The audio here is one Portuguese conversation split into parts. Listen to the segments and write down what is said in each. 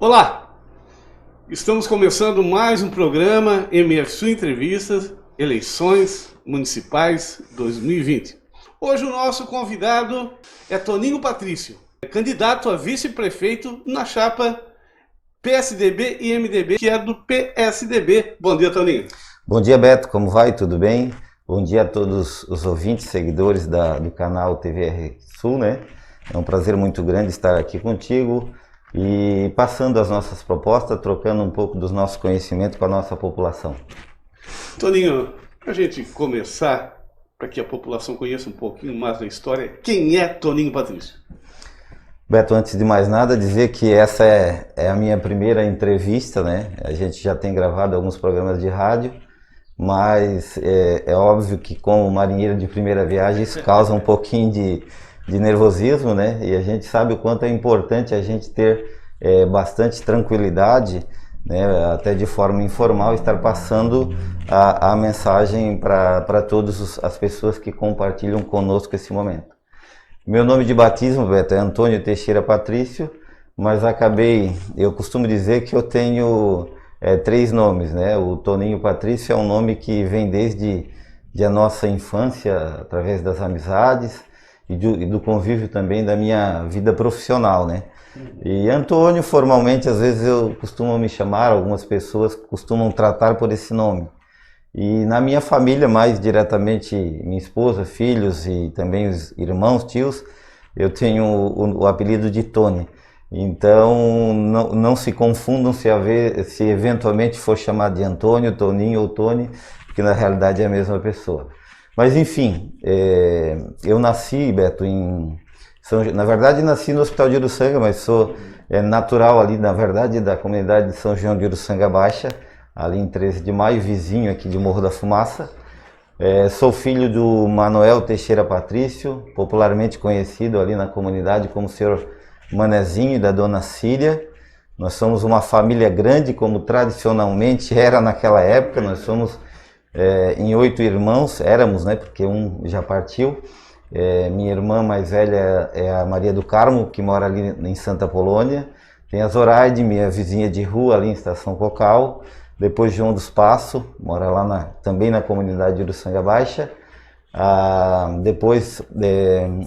Olá, estamos começando mais um programa MFSU Entrevistas, Eleições Municipais 2020. Hoje o nosso convidado é Toninho Patrício, candidato a vice-prefeito na chapa PSDB e MDB, que é do PSDB. Bom dia, Toninho. Bom dia, Beto, como vai? Tudo bem? Bom dia a todos os ouvintes, seguidores do canal TVR Sul, né? É um prazer muito grande estar aqui contigo e passando as nossas propostas, trocando um pouco dos nossos conhecimentos com a nossa população. Toninho, para a gente começar, para que a população conheça um pouquinho mais da história, quem é Toninho Patrício? Beto, antes de mais nada, dizer que essa é a minha primeira entrevista, né? A gente já tem gravado alguns programas de rádio, mas é óbvio que como marinheiro de primeira viagem isso causa um pouquinho de nervosismo, né? E a gente sabe o quanto é importante a gente ter bastante tranquilidade, né? Até de forma informal, estar passando a mensagem para todas as pessoas que compartilham conosco esse momento. Meu nome de batismo, Beto, é Antônio Teixeira Patrício, mas eu costumo dizer que eu tenho três nomes, né? O Toninho Patrício é um nome que vem desde a nossa infância, através das amizades e do convívio também da minha vida profissional, né? E Antônio, formalmente, às vezes eu costumo me chamar, algumas pessoas costumam tratar por esse nome. E na minha família, mais diretamente, minha esposa, filhos e também os irmãos, tios, eu tenho o apelido de Tony. Então, não se confundam se eventualmente for chamado de Antônio, Toninho ou Tony, que na realidade é a mesma pessoa. Mas enfim, eu nasci, Beto, na verdade nasci no Hospital de Uruçanga, mas sou natural ali, na verdade, da comunidade de São João de Uruçanga Baixa, ali em 13 de maio, vizinho aqui de Morro da Fumaça. Sou filho do Manuel Teixeira Patrício, popularmente conhecido ali na comunidade como Senhor Manezinho, e da Dona Cília. Nós somos uma família grande, como tradicionalmente era naquela época. Nós somos em 8 irmãos, éramos, né, porque um já partiu. Minha irmã mais velha é a Maria do Carmo, que mora ali em Santa Polônia. Tem a Zoraide, minha vizinha de rua, ali em Estação Cocal. Depois João dos Passos, mora lá também na comunidade de Uruçanga Baixa. Depois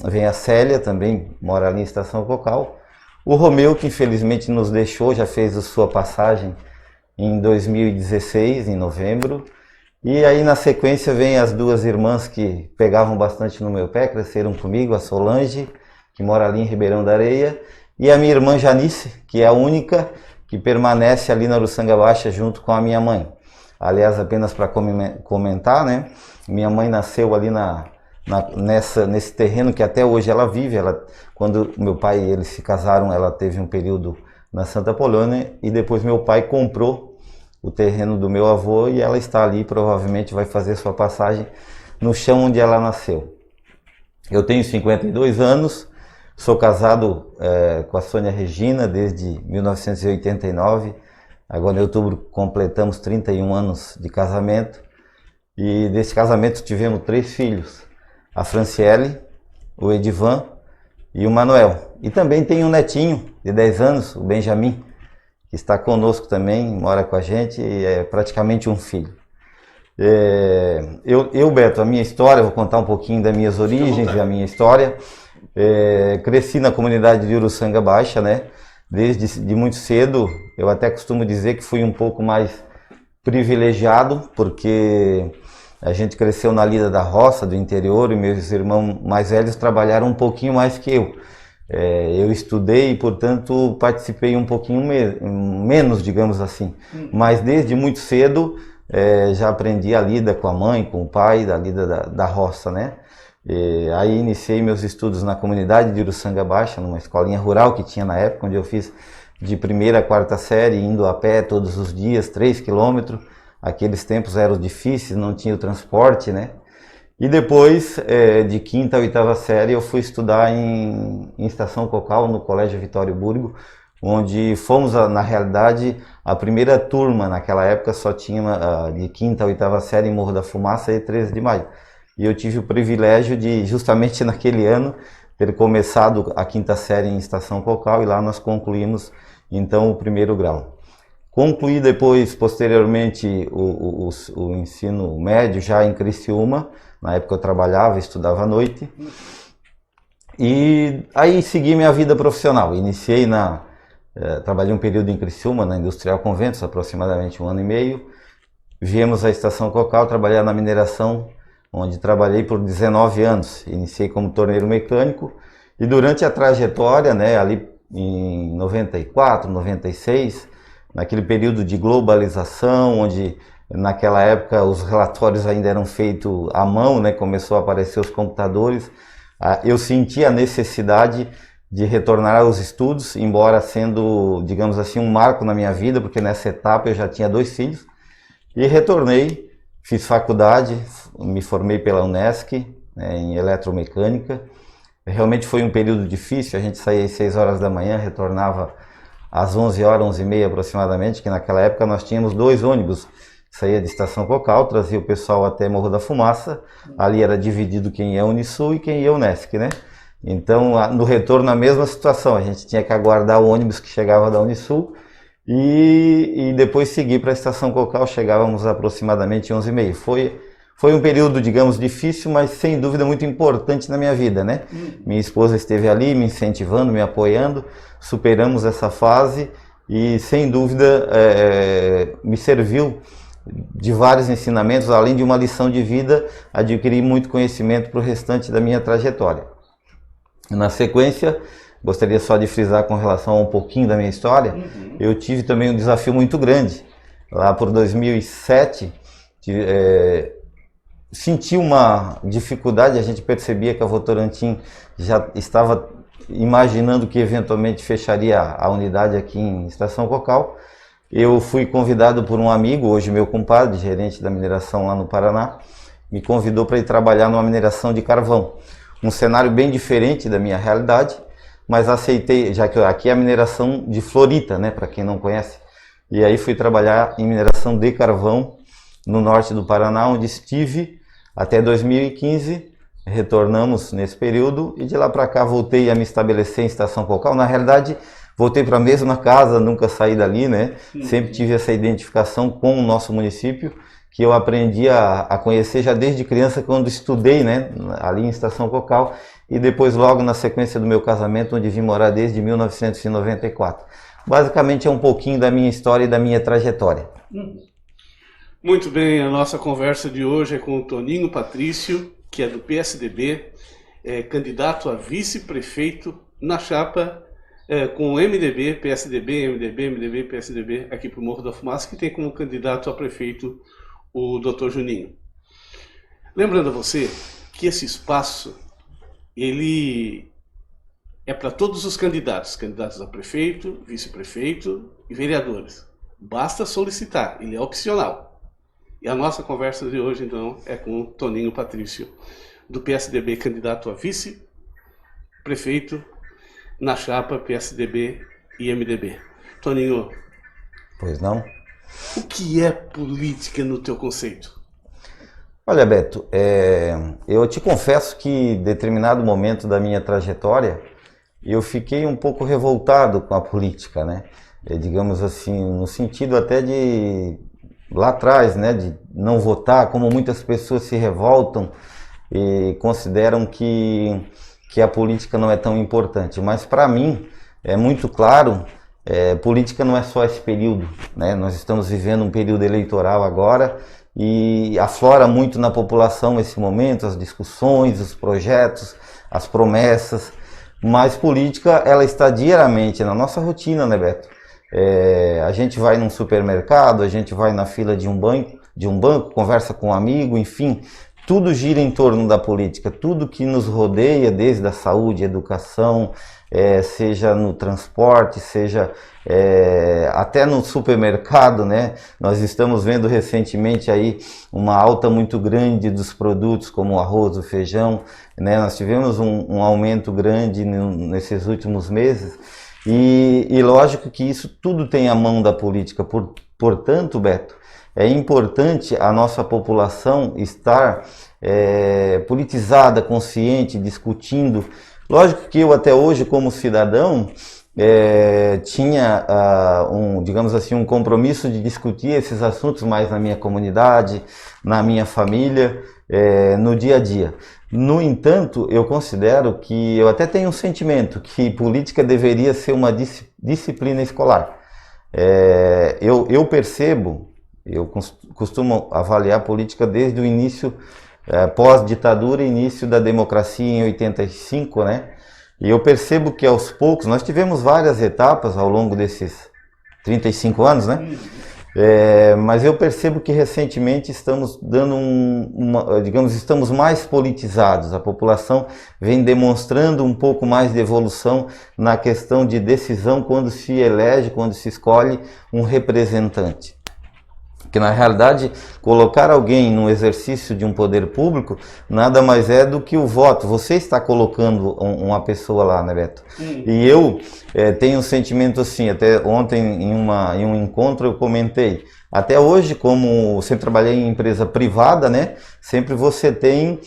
vem a Célia, também mora ali em Estação Cocal. O Romeu, que infelizmente nos deixou, já fez a sua passagem em 2016, em novembro. E aí na sequência vem as duas irmãs que pegavam bastante no meu pé, cresceram comigo, a Solange, que mora ali em Ribeirão da Areia, e a minha irmã Janice, que é a única que permanece ali na Uruçanga Baixa junto com a minha mãe. Aliás, apenas para comentar, né? Minha mãe nasceu ali nesse terreno que até hoje ela vive. Quando meu pai e eles se casaram, ela teve um período na Santa Polônia e depois meu pai comprou o terreno do meu avô e ela está ali, provavelmente vai fazer sua passagem no chão onde ela nasceu. Eu tenho 52 anos, sou casado com a Sônia Regina desde 1989. Agora em outubro completamos 31 anos de casamento. E desse casamento tivemos 3 filhos. A Franciele, o Edivan e o Manuel. E também tem um netinho de 10 anos, o Benjamin, que está conosco também, mora com a gente e é praticamente um filho. Beto, a minha história, vou contar um pouquinho das minhas origens e a minha história. Cresci na comunidade de Uruçanga Baixa, né? Desde muito cedo. Eu até costumo dizer que fui um pouco mais privilegiado, porque a gente cresceu na lida da roça, do interior, e meus irmãos mais velhos trabalharam um pouquinho mais que eu. Eu estudei e, portanto, participei um pouquinho menos, digamos assim. Mas desde muito cedo já aprendi a lida com a mãe, com o pai, da lida da roça, né? Aí iniciei meus estudos na comunidade de Uruçanga Baixa, numa escolinha rural que tinha na época, onde eu fiz de primeira a quarta série, indo a pé todos os dias, 3 quilômetros. Aqueles tempos eram difíceis, não tinha o transporte, né? E depois, de quinta a oitava série, eu fui estudar em Estação Cocal, no Colégio Vitório Burgo, onde fomos, na realidade, a primeira turma. Naquela época só tinha de quinta a oitava série em Morro da Fumaça e 13 de maio. E eu tive o privilégio de, justamente naquele ano, ter começado a quinta série em Estação Cocal, e lá nós concluímos então o primeiro grau. Concluí depois, posteriormente, o ensino médio já em Criciúma. Na época eu trabalhava, estudava à noite. E aí segui minha vida profissional. Iniciei trabalhei um período em Criciúma, na Industrial Conventos, aproximadamente 1 ano e meio. Viemos à Estação Cocal trabalhar na mineração, onde trabalhei por 19 anos. Iniciei como torneiro mecânico e durante a trajetória, né, ali em 94, 96, naquele período de globalização, onde naquela época os relatórios ainda eram feitos à mão, né, começou a aparecer os computadores, eu senti a necessidade de retornar aos estudos, embora sendo, digamos assim, um marco na minha vida, porque nessa etapa eu já tinha 2 filhos, e retornei, fiz faculdade, me formei pela Unesc, né, em eletromecânica. Realmente foi um período difícil, a gente saía às 6 horas da manhã, retornava às 11 horas, 11h30 aproximadamente, que naquela época nós tínhamos 2 ônibus, saía de Estação Cocal, trazia o pessoal até Morro da Fumaça, ali era dividido quem ia Unisul e quem ia Unesc, né? Então, no retorno, a mesma situação, a gente tinha que aguardar o ônibus que chegava da Unisul e depois seguir para a Estação Cocal, chegávamos aproximadamente 11h30. Foi um período, digamos, difícil, mas sem dúvida muito importante na minha vida, né? Minha esposa esteve ali me incentivando, me apoiando, superamos essa fase e sem dúvida me serviu de vários ensinamentos, além de uma lição de vida, adquiri muito conhecimento para o restante da minha trajetória. Na sequência, gostaria só de frisar com relação a um pouquinho da minha história, eu tive também um desafio muito grande. Lá por 2007, senti uma dificuldade, a gente percebia que a Votorantim já estava imaginando que eventualmente fecharia a unidade aqui em Estação Cocal. Eu fui convidado por um amigo, hoje meu compadre, gerente da mineração lá no Paraná, me convidou para ir trabalhar numa mineração de carvão. Um cenário bem diferente da minha realidade, mas aceitei, já que aqui é a mineração de fluorita, né, para quem não conhece. E aí fui trabalhar em mineração de carvão no norte do Paraná, onde estive até 2015, retornamos nesse período e de lá para cá voltei a me estabelecer em Estação Cocal. Na realidade, voltei para a mesma casa, nunca saí dali, né? Sempre tive essa identificação com o nosso município, que eu aprendi a conhecer já desde criança, quando estudei, né, ali em Estação Cocal, e depois logo na sequência do meu casamento, onde vim morar desde 1994. Basicamente é um pouquinho da minha história e da minha trajetória. Muito bem, a nossa conversa de hoje é com o Toninho Patrício, que é do PSDB, candidato a vice-prefeito na chapa com o MDB, PSDB, MDB, PSDB, aqui para o Morro da Fumaça, que tem como candidato a prefeito o Dr. Juninho. Lembrando a você que esse espaço, ele é para todos os candidatos a prefeito, vice-prefeito e vereadores. Basta solicitar, ele é opcional. E a nossa conversa de hoje, então, é com o Toninho Patrício, do PSDB, candidato a vice-prefeito na chapa PSDB e MDB. Toninho, pois não? O que é política no teu conceito? Olha, Beto, eu te confesso que em determinado momento da minha trajetória eu fiquei um pouco revoltado com a política, né? Digamos assim, no sentido até de lá atrás, né, de não votar, como muitas pessoas se revoltam e consideram que a política não é tão importante. Mas para mim é muito claro, política não é só esse período, né? Nós estamos vivendo um período eleitoral agora e aflora muito na população esse momento, as discussões, os projetos, as promessas, mas política ela está diariamente na nossa rotina, né, Beto? A gente vai num supermercado, a gente vai na fila de um banco, conversa com um amigo, enfim, tudo gira em torno da política, tudo que nos rodeia, desde a saúde, educação, seja no transporte, seja até no supermercado, né? Nós estamos vendo recentemente aí uma alta muito grande dos produtos como o arroz, o feijão, né? Nós tivemos um aumento grande nesses últimos meses e lógico que isso tudo tem a mão da política, portanto, Beto, é importante a nossa população estar politizada, consciente, discutindo Lógico que eu até hoje, como cidadão, tinha digamos assim, um compromisso de discutir esses assuntos mais na minha comunidade, na minha família, no dia a dia. No entanto, eu considero que eu até tenho um sentimento que política deveria ser uma disciplina escolar. Eu percebo, eu costumo avaliar política desde o início, pós-ditadura, início da democracia em 85, né? E eu percebo que aos poucos, nós tivemos várias etapas ao longo desses 35 anos, né? Mas eu percebo que recentemente estamos dando digamos, estamos mais politizados. A população vem demonstrando um pouco mais de evolução na questão de decisão quando se elege, quando se escolhe um representante. Que na realidade, colocar alguém no exercício de um poder público nada mais é do que o voto. Você está colocando uma pessoa lá, né, Beto? E eu tenho um sentimento assim, até ontem em um encontro eu comentei, até hoje, como sempre trabalhei em empresa privada, né, sempre você tem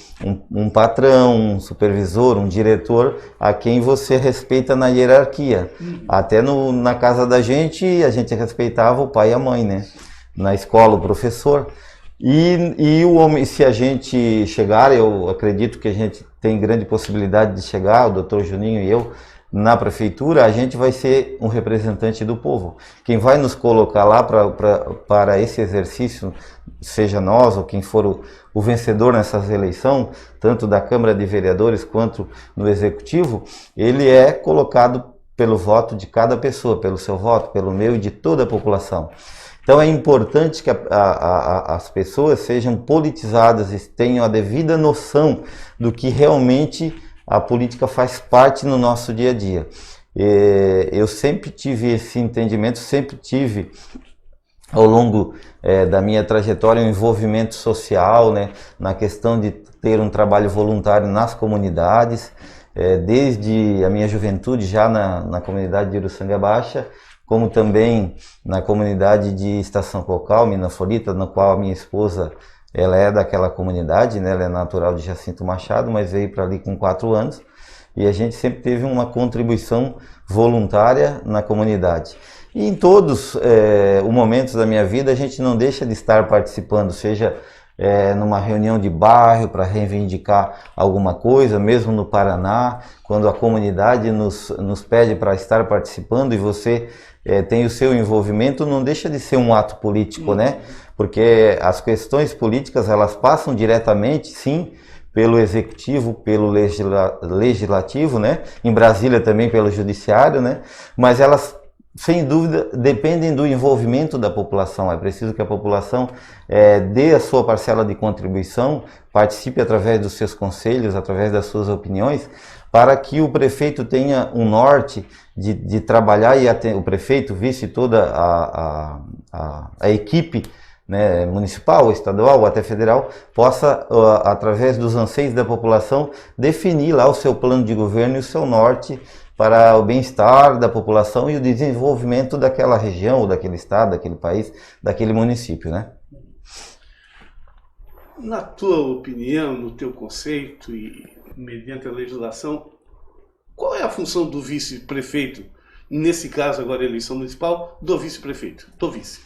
um patrão, um supervisor, um diretor a quem você respeita na hierarquia. Até na casa da gente, a gente respeitava o pai e a mãe, né? Na escola, o professor. E o homem, se a gente chegar, eu acredito que a gente tem grande possibilidade de chegar, o doutor Juninho e eu, na prefeitura, a gente vai ser um representante do povo. Quem vai nos colocar lá para esse exercício, seja nós ou quem for o vencedor nessas eleições, tanto da Câmara de Vereadores quanto no Executivo, ele é colocado pelo voto de cada pessoa, pelo seu voto, pelo meu e de toda a população. Então é importante que as pessoas sejam politizadas e tenham a devida noção do que realmente a política faz parte no nosso dia a dia. Eu sempre tive esse entendimento, sempre tive ao longo da minha trajetória um envolvimento social, né, na questão de ter um trabalho voluntário nas comunidades, desde a minha juventude já na comunidade de Uruçanga Baixa, como também na comunidade de Estação Cocal, Minas Florida, na qual a minha esposa ela é daquela comunidade, né? Ela é natural de Jacinto Machado, mas veio para ali com 4 anos, e a gente sempre teve uma contribuição voluntária na comunidade. E em todos os momentos da minha vida a gente não deixa de estar participando, seja numa reunião de bairro para reivindicar alguma coisa, mesmo no Paraná, quando a comunidade nos pede para estar participando e você tem o seu envolvimento, não deixa de ser um ato político, né? Porque as questões políticas, elas passam diretamente, sim, pelo executivo, pelo legislativo, né? Em Brasília também pelo judiciário, né? Mas elas, sem dúvida, dependem do envolvimento da população. É preciso que a população dê a sua parcela de contribuição, participe através dos seus conselhos, através das suas opiniões, para que o prefeito tenha um norte de trabalhar e o prefeito, o vice, toda a equipe, né, municipal, estadual ou até federal, possa, através dos anseios da população, definir lá o seu plano de governo e o seu norte para o bem-estar da população e o desenvolvimento daquela região, ou daquele estado, daquele país, daquele município, né? Na tua opinião, no teu conceito e mediante a legislação, qual é a função do vice-prefeito, nesse caso agora a eleição municipal, do vice-prefeito, do vice?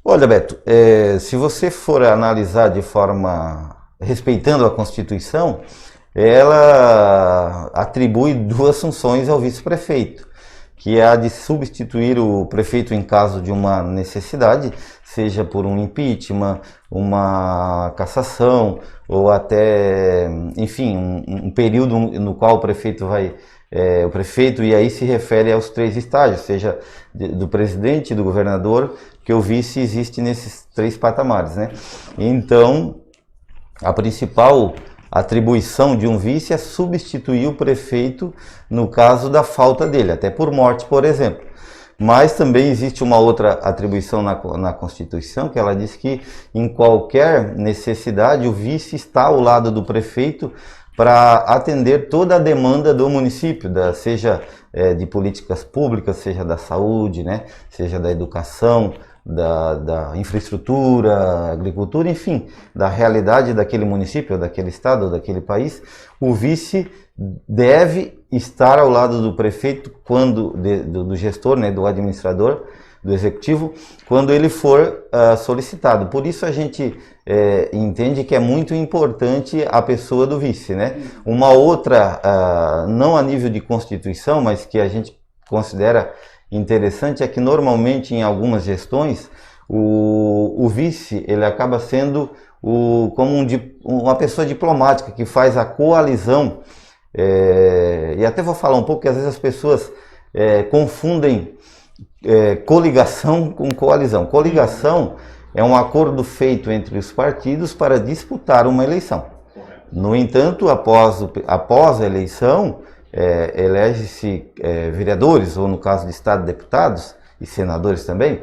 Olha, Beto, se você for analisar de forma respeitando a Constituição, ela atribui 2 funções ao vice-prefeito, que é a de substituir o prefeito em caso de uma necessidade, seja por um impeachment, uma cassação, ou até, enfim, um período no qual o prefeito e aí se refere aos 3 estágios, seja do presidente, do governador, que o vice existe nesses 3 patamares, né? Então, a principal atribuição de um vice é substituir o prefeito no caso da falta dele, até por morte, por exemplo. Mas também existe uma outra atribuição na Constituição, que ela diz que em qualquer necessidade o vice está ao lado do prefeito para atender toda a demanda do município, seja de políticas públicas, seja da saúde, né, seja da educação, da infraestrutura, agricultura, enfim, da realidade daquele município, daquele estado, daquele país. O vice deve estar ao lado do prefeito, do gestor, né, do administrador, do executivo, quando ele for solicitado. Por isso a gente entende que é muito importante a pessoa do vice, né? Uma outra, não a nível de Constituição, mas que a gente considera interessante, é que normalmente em algumas gestões o vice ele acaba sendo como uma pessoa diplomática que faz a coalizão, e até vou falar um pouco que às vezes as pessoas confundem coligação com coalizão. Coligação é um acordo feito entre os partidos para disputar uma eleição. No entanto, após a eleição, elege-se vereadores, ou no caso de estado, deputados e senadores também,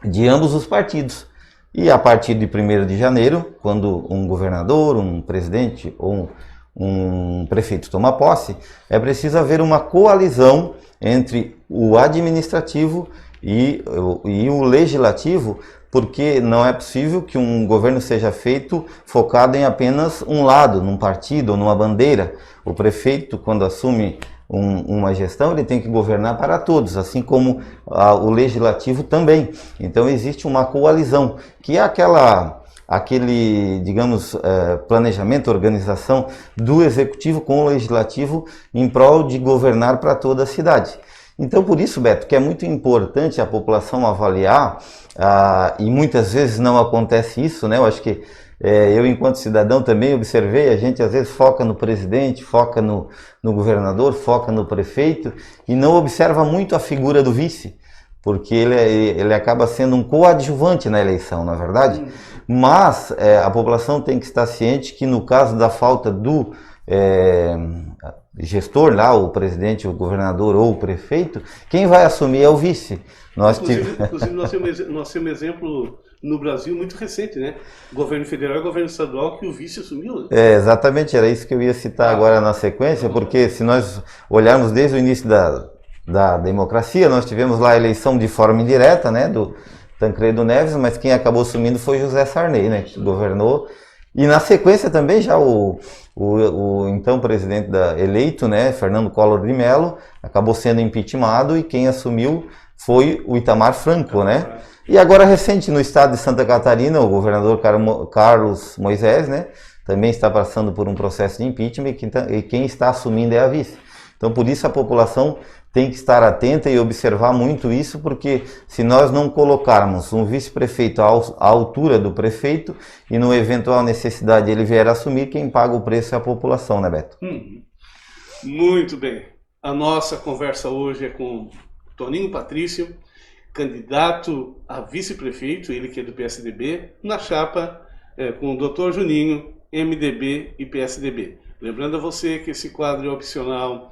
de ambos os partidos. E a partir de 1º de janeiro, quando um governador, um presidente ou um prefeito toma posse, é preciso haver uma coalizão entre o administrativo e o legislativo, porque não é possível que um governo seja feito focado em apenas um lado, num partido ou numa bandeira. O prefeito, quando assume uma gestão, ele tem que governar para todos, assim como o legislativo também. Então existe uma coalizão, que é aquele, digamos, planejamento, organização do executivo com o legislativo em prol de governar para toda a cidade. Então, por isso, Beto, que é muito importante a população avaliar, e muitas vezes não acontece isso, né? Eu acho que eu, enquanto cidadão, também observei, a gente às vezes foca no presidente, foca no governador, foca no prefeito e não observa muito a figura do vice, porque ele acaba sendo um coadjuvante na eleição, não é verdade? Mas a população tem que estar ciente que no caso da falta do gestor lá, o presidente, o governador ou o prefeito, quem vai assumir é o vice. Inclusive nós temos exemplo no Brasil muito recente, né? Governo federal e governo estadual que o vice assumiu. Né? Exatamente, era isso que eu ia citar agora na sequência, porque se nós olharmos desde o início da democracia, nós tivemos lá a eleição de forma indireta, né, do Tancredo Neves, mas quem acabou assumindo foi José Sarney, né, que governou. E na sequência também já o então presidente eleito, né, Fernando Collor de Mello, acabou sendo impeachmentado e quem assumiu foi o Itamar Franco, né? E agora recente no estado de Santa Catarina, o governador Carlos Moisés, né, também está passando por um processo de impeachment e quem está assumindo é a vice. Então por isso a população tem que estar atenta e observar muito isso, porque se nós não colocarmos um vice-prefeito à altura do prefeito e numa eventual necessidade ele vier assumir, quem paga o preço é a população, né, Beto? Muito bem. A nossa conversa hoje é com Toninho Patrício, candidato a vice-prefeito, ele que é do PSDB, na chapa com o Dr. Juninho, MDB e PSDB. Lembrando a você que esse quadro é opcional,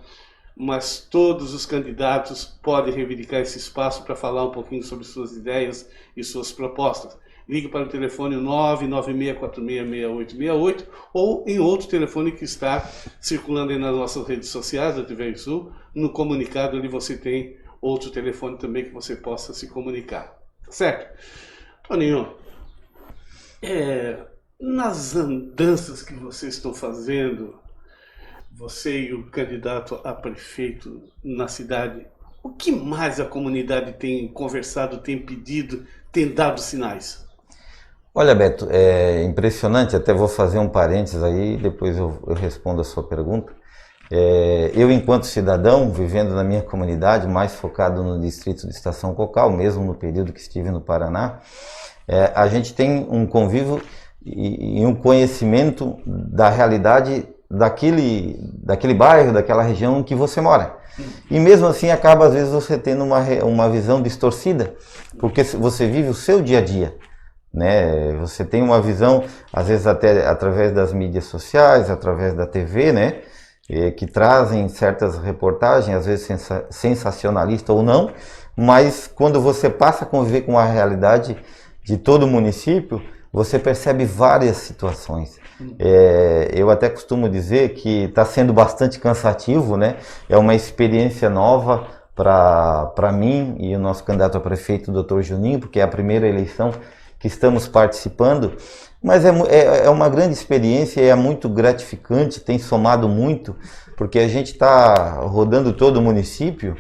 mas todos os candidatos podem reivindicar esse espaço para falar um pouquinho sobre suas ideias e suas propostas. Ligue para o telefone 996466868 ou em outro telefone que está circulando aí nas nossas redes sociais da TV Sul. No comunicado ali você tem outro telefone também que você possa se comunicar. Certo? Toninho, nas andanças que vocês estão fazendo, você e o candidato a prefeito na cidade, o que mais a comunidade tem conversado, tem pedido, tem dado sinais? Olha, Beto, é impressionante, até vou fazer um parênteses aí, depois eu respondo a sua pergunta. Eu, enquanto cidadão, vivendo na minha comunidade, mais focado no distrito de Estação Cocal, mesmo no período que estive no Paraná, a gente tem um convívio e um conhecimento da realidade daquele bairro, daquela região em que você mora. E mesmo assim acaba às vezes você tendo uma visão distorcida, porque você vive o seu dia a dia, né? Você tem uma visão, às vezes até através das mídias sociais, através da TV, né? Que trazem certas reportagens, às vezes sensacionalista ou não, mas quando você passa a conviver com a realidade de todo o município, você percebe várias situações. Eu até costumo dizer que está sendo bastante cansativo, né? É uma experiência nova para mim e o nosso candidato a prefeito, o Dr. Juninho, porque é a primeira eleição que estamos participando, mas é uma grande experiência e é muito gratificante, tem somado muito, porque a gente está rodando todo o município,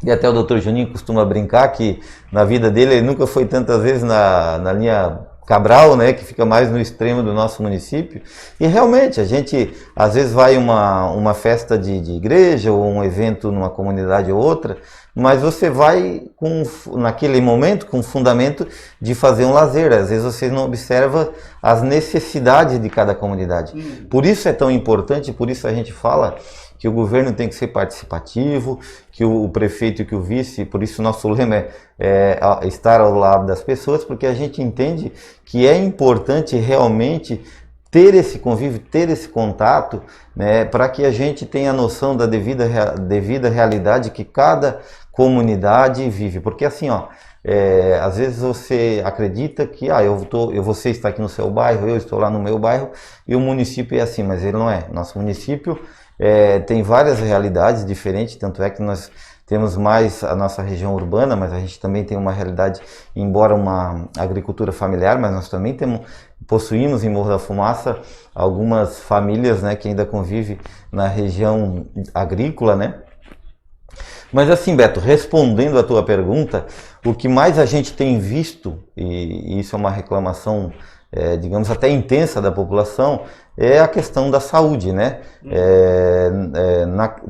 e até o doutor Juninho costuma brincar que na vida dele ele nunca foi tantas vezes na linha Cabral, né, que fica mais no extremo do nosso município, e realmente a gente às vezes vai uma festa de igreja ou um evento numa comunidade ou outra, mas você vai naquele momento com o fundamento de fazer um lazer, às vezes você não observa as necessidades de cada comunidade. Por isso é tão importante, por isso a gente fala que o governo tem que ser participativo, que o prefeito e que o vice, por isso nosso lema é estar ao lado das pessoas, porque a gente entende que é importante realmente ter esse convívio, ter esse contato, né, para que a gente tenha noção da devida realidade que cada comunidade vive. Porque assim, às vezes você acredita que você está aqui no seu bairro, eu estou lá no meu bairro, e o município é assim, mas ele não é. Nosso município tem várias realidades diferentes, tanto é que nós temos mais a nossa região urbana, mas a gente também tem uma realidade, embora uma agricultura familiar, mas nós também possuímos em Morro da Fumaça algumas famílias, né, que ainda convivem na região agrícola, né? Mas assim, Beto, respondendo a tua pergunta, o que mais a gente tem visto, e isso é uma reclamação, digamos, até intensa da população, é a questão da saúde, né?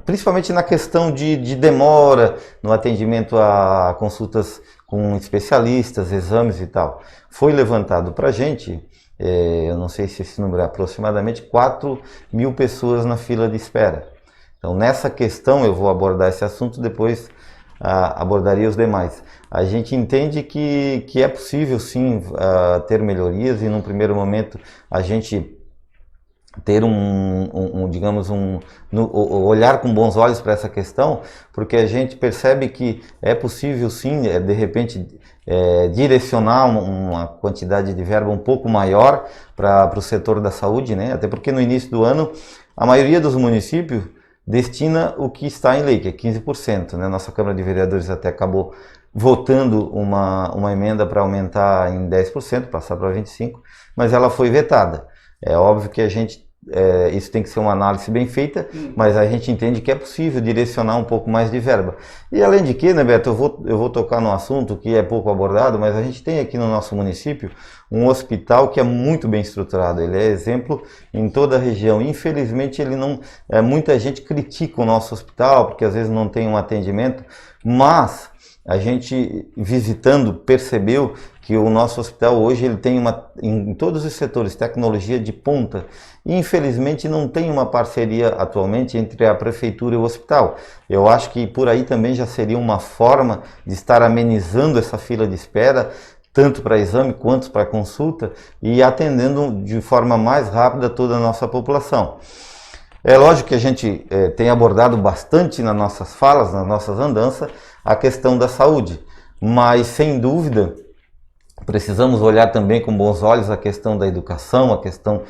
Principalmente na questão de demora no atendimento a consultas com especialistas, exames e tal. Foi levantado para a gente, eu não sei se esse número é aproximadamente 4.000 pessoas na fila de espera. Então, nessa questão, eu vou abordar esse assunto, depois abordaria os demais. A gente entende que é possível, sim, ter melhorias, e num primeiro momento a gente ter olhar com bons olhos para essa questão, porque a gente percebe que é possível, sim, de repente, direcionar uma quantidade de verba um pouco maior para o setor da saúde, né? Até porque no início do ano, a maioria dos municípios destina o que está em lei, que é 15%, né? Nossa Câmara de Vereadores até acabou votando uma emenda para aumentar em 10%, passar para 25%, mas ela foi vetada. É óbvio que isso tem que ser uma análise bem feita, mas a gente entende que é possível direcionar um pouco mais de verba. E além de que, né, Beto, eu vou tocar num assunto que é pouco abordado, mas a gente tem aqui no nosso município um hospital que é muito bem estruturado, ele é exemplo em toda a região. Infelizmente, muita gente critica o nosso hospital, porque às vezes não tem um atendimento, mas a gente, visitando, percebeu que o nosso hospital hoje ele tem em todos os setores, tecnologia de ponta. E infelizmente não tem uma parceria atualmente entre a prefeitura e o hospital. Eu acho que por aí também já seria uma forma de estar amenizando essa fila de espera, tanto para exame quanto para consulta, e atendendo de forma mais rápida toda a nossa população. É lógico que a gente tem abordado bastante nas nossas falas, nas nossas andanças, a questão da saúde, mas sem dúvida precisamos olhar também com bons olhos a questão da educação, a questão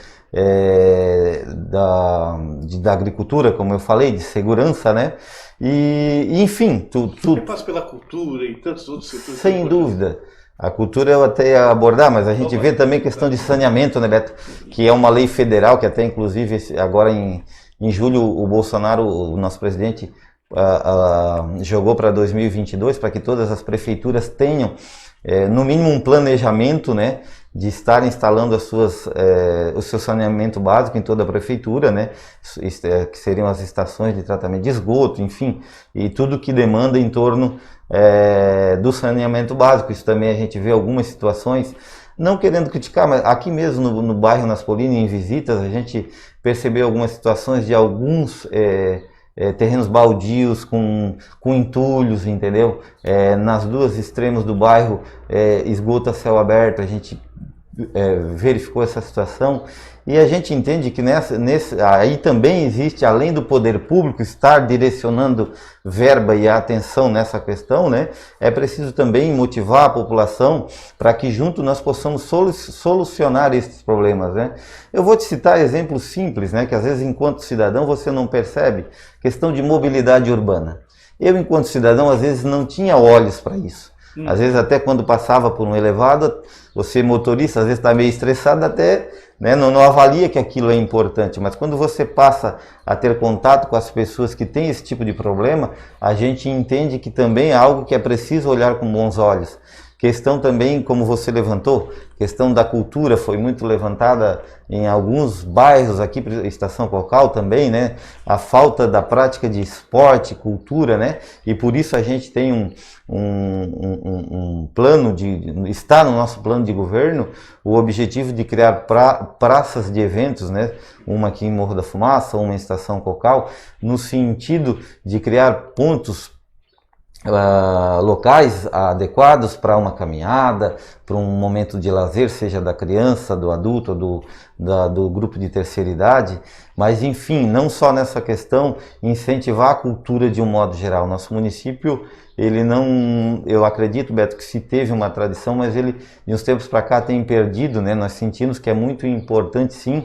da agricultura, como eu falei, de segurança, né? E enfim, tudo passa pela cultura e tantos outros setores. Sem dúvida. A cultura eu até ia abordar, mas a gente vê também questão de saneamento, né, Beto? Que é uma lei federal que até inclusive agora em julho o Bolsonaro, o nosso presidente, jogou para 2022 para que todas as prefeituras tenham no mínimo um planejamento, né, de estar instalando o seu saneamento básico em toda a prefeitura, né, que seriam as estações de tratamento de esgoto, enfim, e tudo que demanda em torno do saneamento básico. Isso também a gente vê algumas situações, não querendo criticar, mas aqui mesmo no bairro Naspolini, em visitas, a gente percebeu algumas situações de alguns terrenos baldios com entulhos, entendeu? Nas duas extremos do bairro, esgoto a céu aberto, a gente verificou essa situação, e a gente entende que aí também existe, além do poder público estar direcionando verba e atenção nessa questão, né, é preciso também motivar a população para que junto nós possamos solucionar esses problemas, né. Eu vou te citar exemplos simples, né, que às vezes enquanto cidadão você não percebe, questão de mobilidade urbana. Eu enquanto cidadão às vezes não tinha olhos para isso. Às vezes até quando passava por um elevado, você motorista, às vezes está meio estressado até, né, não avalia que aquilo é importante, mas quando você passa a ter contato com as pessoas que têm esse tipo de problema, a gente entende que também é algo que é preciso olhar com bons olhos. Questão também, como você levantou, questão da cultura foi muito levantada em alguns bairros aqui, Estação Cocal também, né? A falta da prática de esporte, cultura, né? E por isso a gente tem um plano está no nosso plano de governo o objetivo de criar praças de eventos, né? Uma aqui em Morro da Fumaça, uma em Estação Cocal, no sentido de criar pontos locais adequados para uma caminhada, para um momento de lazer, seja da criança, do adulto, do grupo de terceira idade, mas enfim, não só nessa questão, incentivar a cultura de um modo geral. Nosso município, ele não, eu acredito, Beto, que se teve uma tradição, mas ele, de uns tempos para cá, tem perdido, né? Nós sentimos que é muito importante, sim,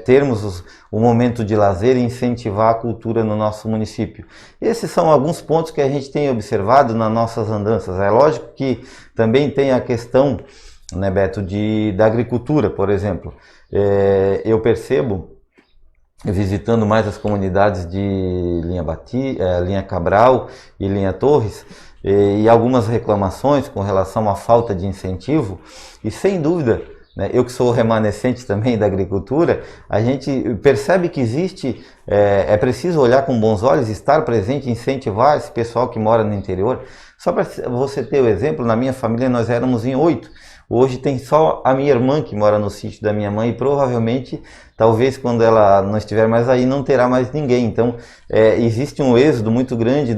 termos o momento de lazer e incentivar a cultura no nosso município. Esses são alguns pontos que a gente tem observado nas nossas andanças. É lógico que também tem a questão, né, Beto, da agricultura, por exemplo. Eu percebo, visitando mais as comunidades de Linha Cabral e Linha Torres, e algumas reclamações com relação à falta de incentivo, e sem dúvida, eu que sou remanescente também da agricultura, a gente percebe que existe, é preciso olhar com bons olhos, estar presente, incentivar esse pessoal que mora no interior. Só para você ter o exemplo, na minha família nós éramos em 8, hoje tem só a minha irmã que mora no sítio da minha mãe e provavelmente, talvez quando ela não estiver mais aí, não terá mais ninguém. Então, existe um êxodo muito grande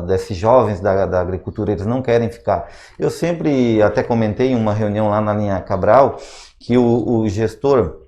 desses jovens da agricultura, eles não querem ficar. Eu sempre até comentei em uma reunião lá na Linha Cabral que o gestor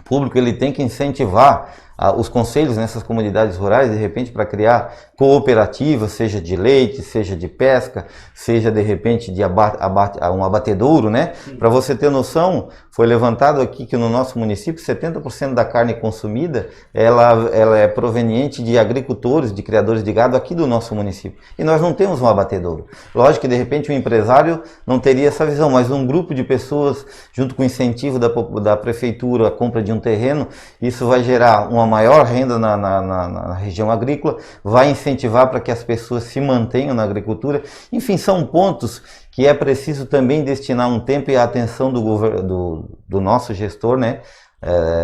público ele tem que incentivar os conselhos nessas comunidades rurais, de repente, para criar cooperativas, seja de leite, seja de pesca, seja de repente de um abatedouro, né? Para você ter noção, foi levantado aqui que no nosso município 70% da carne consumida ela é proveniente de agricultores, de criadores de gado aqui do nosso município. E nós não temos um abatedouro. Lógico que de repente um empresário não teria essa visão, mas um grupo de pessoas, junto com o incentivo da prefeitura, a compra de um terreno, isso vai gerar uma maior renda na região agrícola, vai incentivar para que as pessoas se mantenham na agricultura. Enfim, são pontos que é preciso também destinar um tempo e a atenção do nosso gestor, né,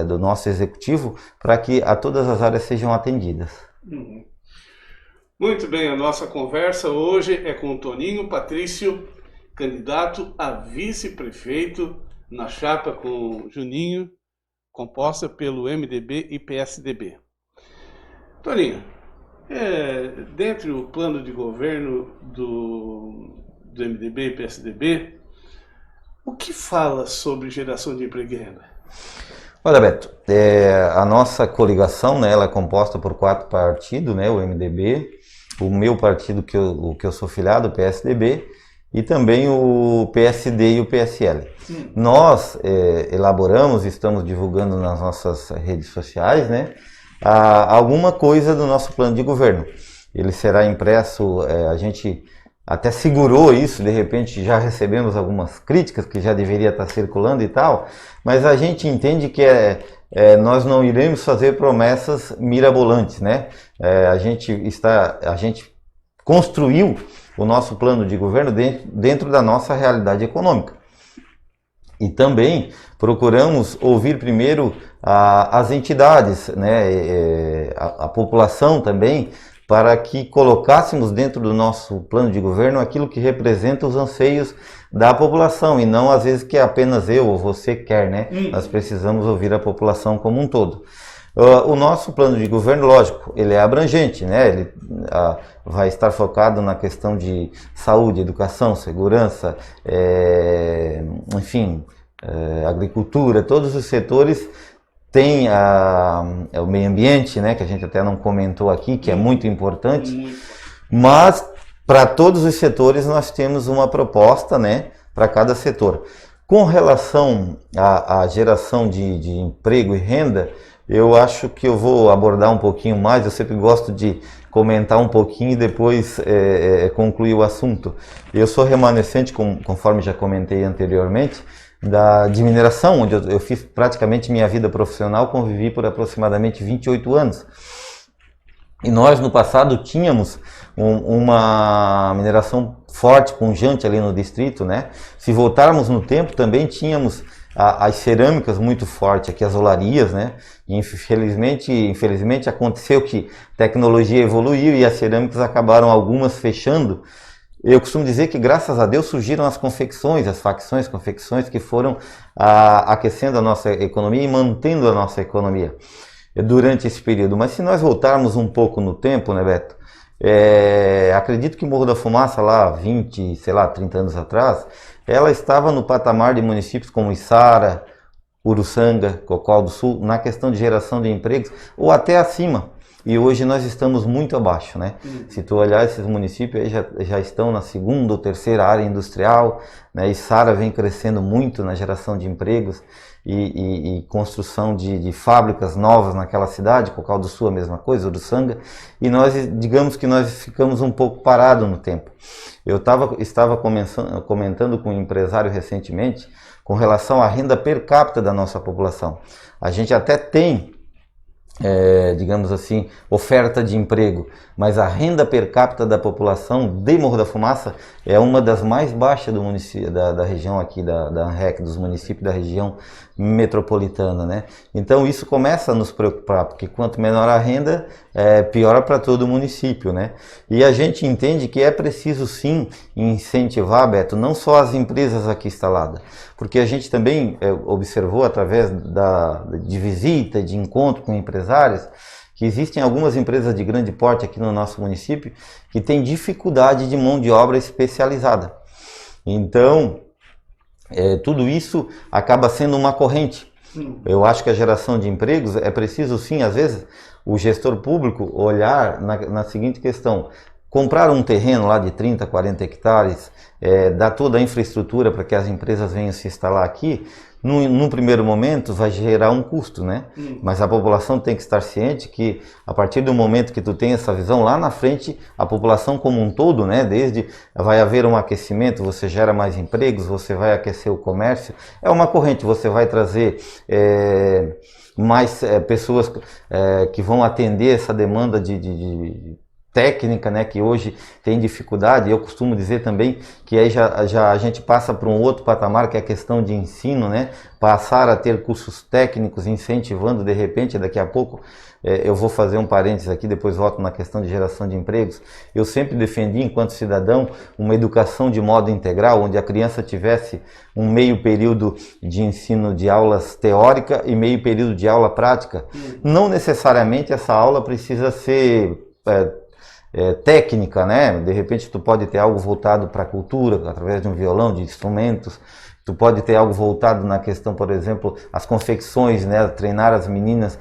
do nosso executivo, para que todas as áreas sejam atendidas. Muito bem, a nossa conversa hoje é com o Toninho Patrício, candidato a vice-prefeito na chapa com o Juninho, composta pelo MDB e PSDB. Toninho, dentro do plano de governo do MDB e PSDB, o que fala sobre geração de emprego e renda? Olha, Beto, a nossa coligação, né, ela é composta por 4 partidos, né, o MDB, o meu partido que eu sou filiado, o PSDB, e também o PSD e o PSL. Nós elaboramos, estamos divulgando nas nossas redes sociais, né, alguma coisa do nosso plano de governo. Ele será impresso, a gente até segurou isso, de repente já recebemos algumas críticas que já deveria estar circulando e tal, mas a gente entende que nós não iremos fazer promessas mirabolantes, né? A gente construiu o nosso plano de governo dentro da nossa realidade econômica. E também procuramos ouvir primeiro as entidades, né, a população também, para que colocássemos dentro do nosso plano de governo aquilo que representa os anseios da população, e não às vezes que apenas eu ou você quer, né? Nós precisamos ouvir a população como um todo. O nosso plano de governo, lógico, ele é abrangente, né? Ele vai estar focado na questão de saúde, educação, segurança, enfim, agricultura, todos os setores. Tem o meio ambiente, né, que a gente até não comentou aqui, que é muito importante, mas para todos os setores nós temos uma proposta, né, para cada setor. Com relação à geração de emprego e renda, eu acho que eu vou abordar um pouquinho mais, eu sempre gosto de comentar um pouquinho e depois concluir o assunto. Eu sou remanescente, conforme já comentei anteriormente, de mineração, onde eu fiz praticamente minha vida profissional, convivi por aproximadamente 28 anos. E nós, no passado, tínhamos uma mineração forte, pujante ali no distrito, né? Se voltarmos no tempo, também tínhamos as cerâmicas muito fortes, aqui as olarias, né? E infelizmente aconteceu que a tecnologia evoluiu e as cerâmicas acabaram algumas fechando. Eu costumo dizer que, graças a Deus, surgiram as confecções, as facções, confecções que foram aquecendo a nossa economia e mantendo a nossa economia durante esse período. Mas se nós voltarmos um pouco no tempo, né, Beto? Acredito que Morro da Fumaça, lá 20, sei lá, 30 anos atrás, ela estava no patamar de municípios como Içara, Uruçanga, Cocal do Sul, na questão de geração de empregos, ou até acima. E hoje nós estamos muito abaixo, né? Se tu olhar, esses municípios aí já estão na segunda ou terceira área industrial, né? Içara vem crescendo muito na geração de empregos e construção de fábricas novas naquela cidade. Cocal do Sul a mesma coisa, Uruçanga, e nós, digamos que nós ficamos um pouco parados no tempo. Eu estava comentando com um empresário recentemente com relação à renda per capita da nossa população. A gente até tem, digamos assim, oferta de emprego, mas a renda per capita da população de Morro da Fumaça é uma das mais baixas do município, da região aqui, da ANREC, dos municípios da região metropolitana, né? Então isso começa a nos preocupar, porque quanto menor a renda, piora para todo o município, né? E a gente entende que é preciso sim incentivar, Beto, não só as empresas aqui instaladas, porque a gente também observou através de visita, de encontro com empresários, que existem algumas empresas de grande porte aqui no nosso município que têm dificuldade de mão de obra especializada. Então, tudo isso acaba sendo uma corrente. Eu acho que a geração de empregos é preciso sim, às vezes, o gestor público olhar na seguinte questão: comprar um terreno lá de 30, 40 hectares, dar toda a infraestrutura para que as empresas venham se instalar aqui, num primeiro momento vai gerar um custo, né? Mas a população tem que estar ciente que, a partir do momento que tu tem essa visão, lá na frente, a população como um todo, né? Vai haver um aquecimento, você gera mais empregos, você vai aquecer o comércio, é uma corrente, você vai trazer mais pessoas que vão atender essa demanda de técnica, né, que hoje tem dificuldade. Eu costumo dizer também que aí já a gente passa para um outro patamar, que é a questão de ensino, né, passar a ter cursos técnicos, incentivando de repente, daqui a pouco, eu vou fazer um parênteses aqui, depois volto na questão de geração de empregos. Eu sempre defendi, enquanto cidadão, uma educação de modo integral, onde a criança tivesse um meio período de ensino de aulas teórica e meio período de aula prática. Não necessariamente essa aula precisa ser técnica, né? De repente tu pode ter algo voltado para a cultura, através de um violão, de instrumentos. Tu pode ter algo voltado na questão, por exemplo, as confecções, né? Treinar as meninas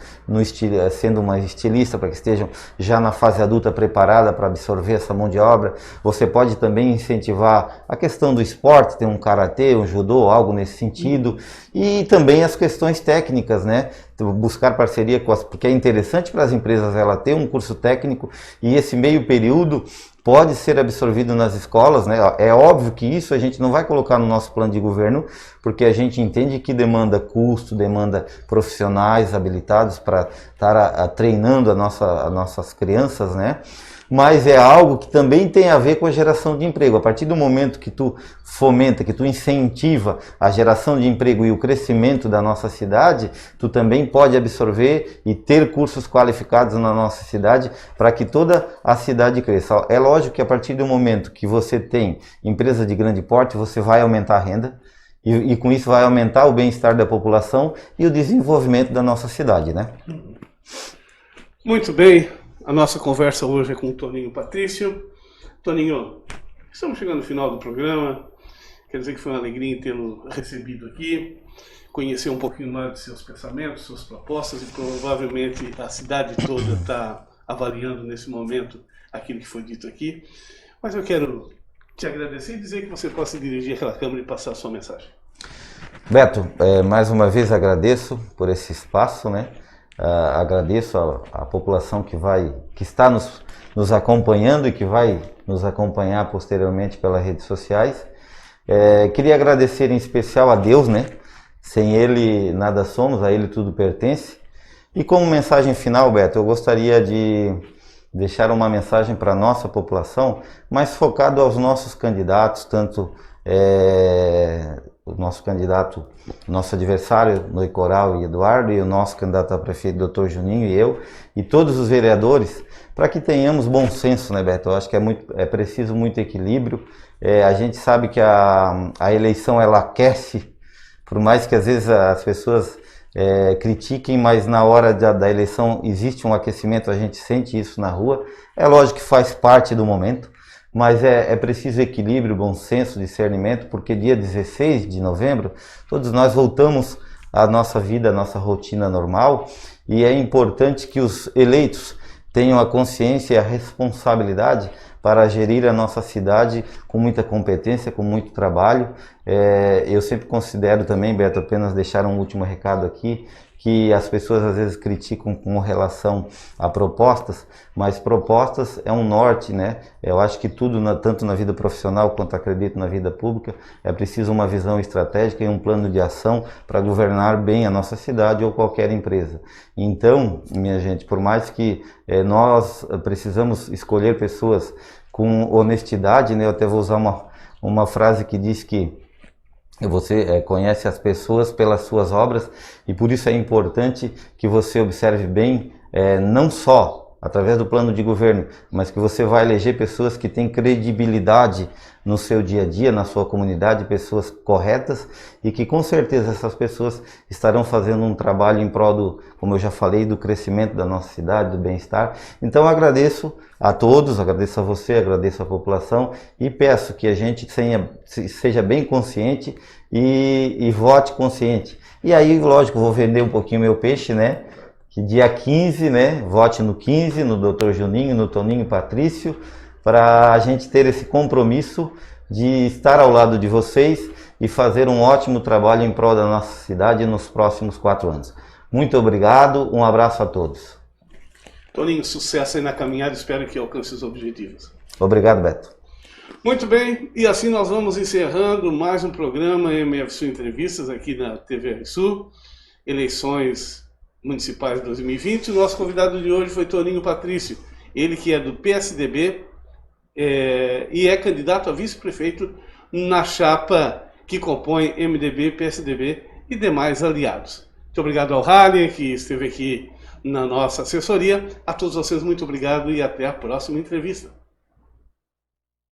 sendo uma estilista, para que estejam já na fase adulta preparada para absorver essa mão de obra. Você pode também incentivar a questão do esporte, ter um karatê, um judô, algo nesse sentido. E também as questões técnicas, né? Buscar parceria porque é interessante para as empresas ela ter um curso técnico, e esse meio período pode ser absorvido nas escolas, né? É óbvio que isso a gente não vai colocar no nosso plano de governo, porque a gente entende que demanda custo, demanda profissionais habilitados para estar treinando as nossas crianças, né? Mas é algo que também tem a ver com a geração de emprego. A partir do momento que tu fomenta, que tu incentiva a geração de emprego e o crescimento da nossa cidade, tu também pode absorver e ter cursos qualificados na nossa cidade para que toda a cidade cresça. É lógico que a partir do momento que você tem empresa de grande porte, você vai aumentar a renda e com isso vai aumentar o bem-estar da população e o desenvolvimento da nossa cidade, né? Muito bem. A nossa conversa hoje é com o Toninho Patrício. Toninho, estamos chegando no final do programa. Quer dizer que foi uma alegria tê-lo recebido aqui, conhecer um pouquinho mais de seus pensamentos, suas propostas, e provavelmente a cidade toda está avaliando nesse momento aquilo que foi dito aqui. Mas eu quero te agradecer e dizer que você possa dirigir aquela câmera e passar a sua mensagem. Beto, mais uma vez agradeço por esse espaço, né? Agradeço a população que está nos acompanhando e que vai nos acompanhar posteriormente pelas redes sociais. Queria agradecer em especial a Deus, né? Sem Ele nada somos, a Ele tudo pertence. E como mensagem final, Beto, eu gostaria de deixar uma mensagem para a nossa população, mais focado aos nossos candidatos, tanto o nosso candidato, nosso adversário, Noicoral e Eduardo, e o nosso candidato a prefeito, Dr. Juninho, e eu, e todos os vereadores, para que tenhamos bom senso, né, Beto? Eu acho que é preciso muito equilíbrio. A gente sabe que a eleição, ela aquece, por mais que às vezes as pessoas critiquem, mas na hora da eleição existe um aquecimento, a gente sente isso na rua. É lógico que faz parte do momento, mas é preciso equilíbrio, bom senso, discernimento, porque dia 16 de novembro todos nós voltamos à nossa vida, à nossa rotina normal, e é importante que os eleitos tenham a consciência e a responsabilidade para gerir a nossa cidade com muita competência, com muito trabalho. Eu sempre considero também, Beto, apenas deixar um último recado aqui, que as pessoas às vezes criticam com relação a propostas, mas propostas é um norte, né? Eu acho que tudo, tanto na vida profissional quanto acredito na vida pública, é preciso uma visão estratégica e um plano de ação para governar bem a nossa cidade ou qualquer empresa. Então, minha gente, por mais que nós precisamos escolher pessoas com honestidade, né? Eu até vou usar uma frase que diz que você conhece as pessoas pelas suas obras, e por isso é importante que você observe bem, não só através do plano de governo, mas que você vai eleger pessoas que têm credibilidade no seu dia a dia, na sua comunidade, pessoas corretas, e que com certeza essas pessoas estarão fazendo um trabalho em prol como eu já falei, do crescimento da nossa cidade, do bem-estar. Então agradeço a todos, agradeço a você, agradeço a população, e peço que a gente seja bem consciente e vote consciente. E aí, lógico, vou vender um pouquinho meu peixe, né? Que dia 15, né? Vote no 15, no Dr. Juninho, no Toninho Patrício, para a gente ter esse compromisso de estar ao lado de vocês e fazer um ótimo trabalho em prol da nossa cidade nos próximos 4 anos. Muito obrigado, um abraço a todos. Toninho, sucesso aí na caminhada, espero que alcance os objetivos. Obrigado, Beto. Muito bem, e assim nós vamos encerrando mais um programa MF Sul Entrevistas aqui na TV Sul, eleições municipais de 2020. O nosso convidado de hoje foi Toninho Patrício, ele que é do PSDB e é candidato a vice-prefeito na chapa que compõe MDB, PSDB e demais aliados. Muito obrigado ao Rally, que esteve aqui na nossa assessoria. A todos vocês, muito obrigado e até a próxima entrevista.